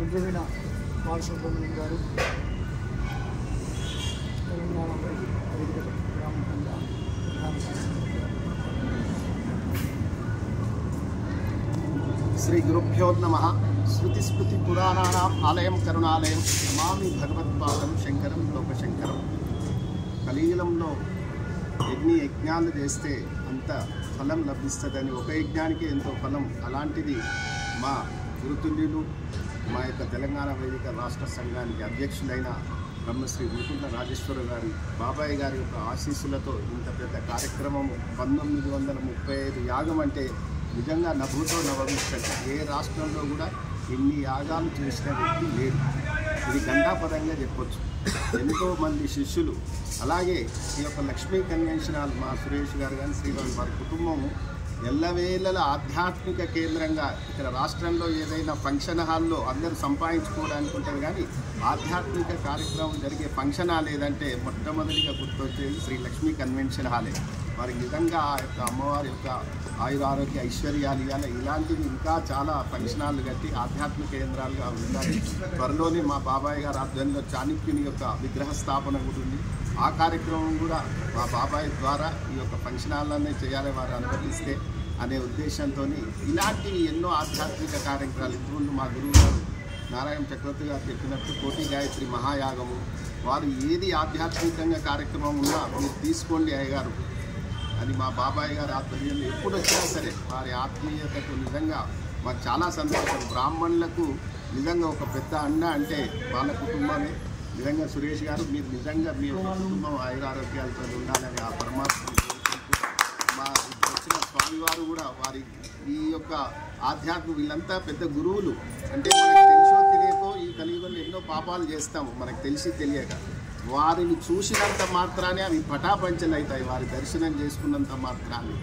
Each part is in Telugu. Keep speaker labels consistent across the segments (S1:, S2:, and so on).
S1: రుద్రవీణ బాలసుబ్రహ్మణ్యం గారు తెలంగాణపై గ్రామంగా
S2: శ్రీ గురుభ్యో నమః. శృతి స్మృతి పురాణానాం ఆలయం కరుణాలయం నమామి భగవత్పాదం శంకరం లోకశంకరం. కలియుగంలో ఎన్ని యజ్ఞాలు చేస్తే అంత ఫలం లభిస్తుందని, ఒక యజ్ఞానికి ఎంతో ఫలం. అలాంటిది మా గురుతుల్యులు, మా యొక్క తెలంగాణ వేదిక రాష్ట్ర సంఘానికి అధ్యక్షులైన బ్రహ్మశ్రీ ముకుంద రాజేశ్వర గారి బాబాయ్ గారి యొక్క ఆశీస్సులతో ఇంత పెద్ద కార్యక్రమము 1935 యాగం అంటే నిజంగా నభూతో నవమిష్టంగా ఏ రాష్ట్రంలో కూడా ఇన్ని యాగాలు చేసిన వ్యక్తి లేడు. ఇది గంటాపదంగా చెప్పొచ్చు. ఎంతోమంది శిష్యులు, అలాగే ఈ యొక్క లక్ష్మీ కన్వెన్షన్ హాల్ మా సురేష్ గారు కానీ శ్రీరామ్ వారి కుటుంబము ఎల్లవేళల ఆధ్యాత్మిక కేంద్రంగా ఇక్కడ రాష్ట్రంలో ఏదైనా ఫంక్షన్ హాల్లో అందరూ సంపాదించుకోవడానికి ఉంటుంది, కానీ ఆధ్యాత్మిక కార్యక్రమం జరిగే ఫంక్షన్ హాల్ ఏదంటే మొట్టమొదటిగా గుర్తొచ్చేది శ్రీ లక్ష్మీ కన్వెన్షన్ హాలే. వారికి నిజంగా ఆ యొక్క అమ్మవారి యొక్క ఆయురారోగ్య ఐశ్వర్యాలు ఇవ్వాలి. ఇలాంటివి ఇంకా చాలా ఫంక్షన్ హాల్లు కట్టి ఆధ్యాత్మిక కేంద్రాలుగా ఉండాలి. త్వరలోనే మా బాబాయ్ గారు ఆధ్వర్యంలో చాణక్యుని యొక్క విగ్రహ స్థాపన కూడా ఉంది. ఆ కార్యక్రమం కూడా మా బాబాయ్ ద్వారా ఈ యొక్క ఫంక్షన్ హాల్లోనే చేయాలి, వారు అనుమతిస్తే అనే ఉద్దేశంతో ఇలాంటి ఎన్నో ఆధ్యాత్మిక కార్యక్రమాలు. ఇంతకుముందు మా గురువు గారు నారాయణ చక్రవర్తి గారు చెప్పినట్టు కోటి గాయత్రి మహాయాగము, వారు ఏది ఆధ్యాత్మికంగా కార్యక్రమం ఉన్నా మీరు తీసుకోండి అయ్యగారు అని మా బాబాయ్ గారు ఆధ్వర్యంలో ఎప్పుడు వచ్చినా సరే వారి ఆత్మీయతకు నిజంగా మాకు చాలా సంతోషం. బ్రాహ్మణులకు నిజంగా ఒక పెద్ద అండ అంటే వాళ్ళ కుటుంబమే. నిజంగా సురేష్ గారు మీరు నిజంగా మీ యొక్క కుటుంబం ఆయురారోగ్యాలతో ఉండాలని ఆ పరమాత్మ మా వచ్చిన స్వామివారు కూడా వారి ఈ యొక్క ఆధ్యాత్మిక వీళ్ళంతా పెద్ద గురువులు. అంటే మనకు తెలుసో తెలియకో ఈ కలియుగంలో ఎన్నో పాపాలు చేస్తాము మనకు తెలిసి తెలియక. వారిని చూసినంత మాత్రానే అవి పటాపంచలు అవుతాయి, వారి దర్శనం చేసుకున్నంత మాత్రాన్ని.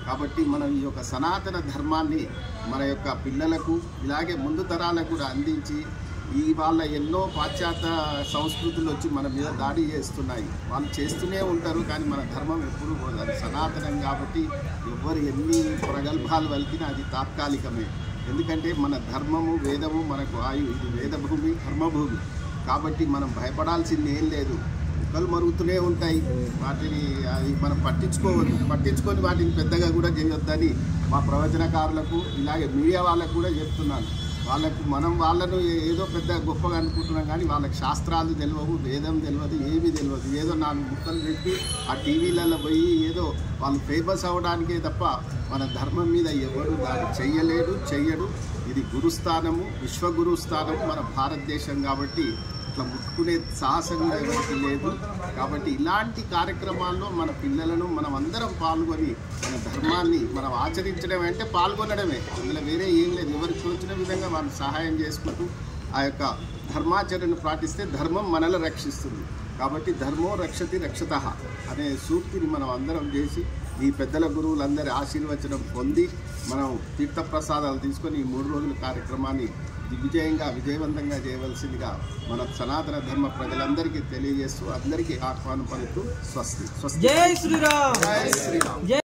S2: కాబట్టి మనం ఈ యొక్క సనాతన ధర్మాన్ని మన యొక్క పిల్లలకు ఇలాగే ముందు తరాలకు కూడా అందించి, ఈ వాళ్ళ ఎన్నో పాశ్చాత్య సంస్కృతులు వచ్చి మన మీద దాడి చేస్తున్నాయి. వాళ్ళు చేస్తూనే ఉంటారు, కానీ మన ధర్మం ఎప్పుడూ పోదు. సనాతనం కాబట్టి ఎవరు ఎన్ని ప్రగల్భాలు వలికినా అది తాత్కాలికమే. ఎందుకంటే మన ధర్మము వేదము మనకు ఆయువు. ఇది వేదభూమి, ధర్మభూమి. కాబట్టి మనం భయపడాల్సింది ఏం లేదు. కుక్కలు మరుగుతూనే ఉంటాయి, వాటిని అది మనం పట్టించుకొని వాటిని పెద్దగా కూడా చేయొద్దని మా ప్రవచనకారులకు ఇలాగే మీడియా వాళ్ళకు కూడా చెప్తున్నాను. వాళ్ళను ఏదో పెద్ద గొప్పగా అనుకుంటున్నాం, కానీ వాళ్ళకి శాస్త్రాలు తెలియవు, వేదం తెలియదు, ఏమీ తెలియదు. ఏదో 4 ముక్కలు పెట్టి ఆ టీవీలలో పోయి ఏదో వాళ్ళు ఫేమస్ అవ్వడానికే తప్ప మన ధర్మం మీద ఎవరు దాన్ని చెయ్యడు. ఇది గురుస్థానము, విశ్వగురు స్థానము మన భారతదేశం. కాబట్టి ఇట్లా ముట్టుకునే సాహసం కూడా ఎవరికి లేదు. కాబట్టి ఇలాంటి కార్యక్రమాల్లో మన పిల్లలను మనం అందరం పాల్గొని మన ధర్మాన్ని మనం ఆచరించడం అంటే పాల్గొనడమే, అందులో వేరే ఏం లేదు. ఎవరికి తోచిన విధంగా వాళ్ళు సహాయం చేసుకుంటూ ఆ యొక్క ధర్మాచరణ పాటిస్తే ధర్మం మనల్ని రక్షిస్తుంది. కాబట్టి ధర్మో రక్షతి రక్షతః అనే సూక్తిని మనం అందరం చేసి ఈ పెద్దల గురువులందరి ఆశీర్వచనం పొంది మనం తీర్థప్రసాదాలు తీసుకొని ఈ 3 రోజుల కార్యక్రమాన్ని విజయవంతంగా చేయవలసిందిగా మన సనాతన ధర్మ ప్రజలందరికీ తెలియజేస్తూ అందరికీ ఆహ్వానం పలుకుతూ స్వస్తి.
S1: జై శ్రీరామ్.